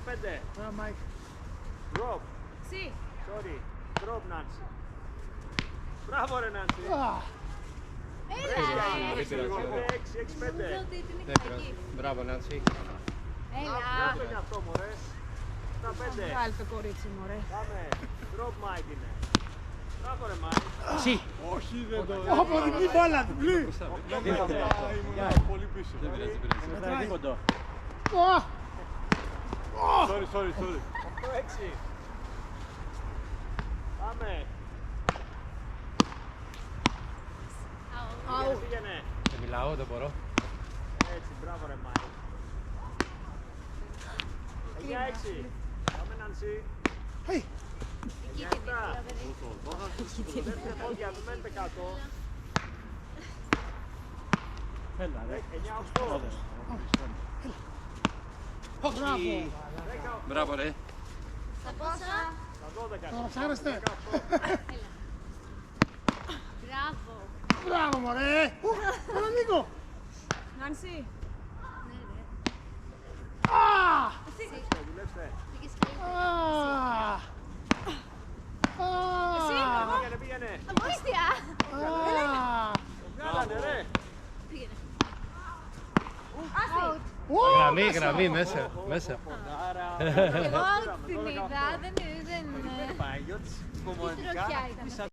5. Μπράβο, Μάικ. Drop. Sì. Sorry. Drop, Nancy. Μπράβο, ρε, Nancy. Έλα, ρε. 6-5. Νομίζω ότι την Δεν έχει πειράζει. εκεί. Μπράβο, Νάνση. Έλα. Έφεγε αυτό, μωρές. 7-5. Βγάλει το κορίτσι μου, ρε. Πάμε. Drop, Mike είναι. Μπράβο, ρε, Mike. Σι. Όχι, δεν το... Ω, δική μπάλα, διπλή. Ήμουν πολύ πίσω. Δεν πειράζει, δεν πειράζει. Μετράει τίποτα. Sorry. 8-6. Πάμε. Αου. Πήγαινε. Δεν μιλάω, δεν μπορώ. Έτσι, μπράβο, ρε, Mike. 9-6. Πάμε, Nancy. Εκεί και δίπλα, δεν έχει. Δεύτερη πόδια, δεν μένετε κάτω. Έλα ρε. 9-8. Όχι. Μπράβο, ρε. Στα πόσα. Στα 12. Τώρα ψάρεστε. Μπράβο. Μπράβο, μωρέ. Έλα, Νίκο. Νάνση. Ναι, ρε. Δουλέψτε. Πήγες καλύτερα. Εσύ, εγώ. Πήγαινε. Βοήθεια. Βγάλανε, ρε. Πήγαινε. Γραμμή, μέσα. Εγώ την είδα, δεν... Πάει, γιατί Τι τροχιά ήταν.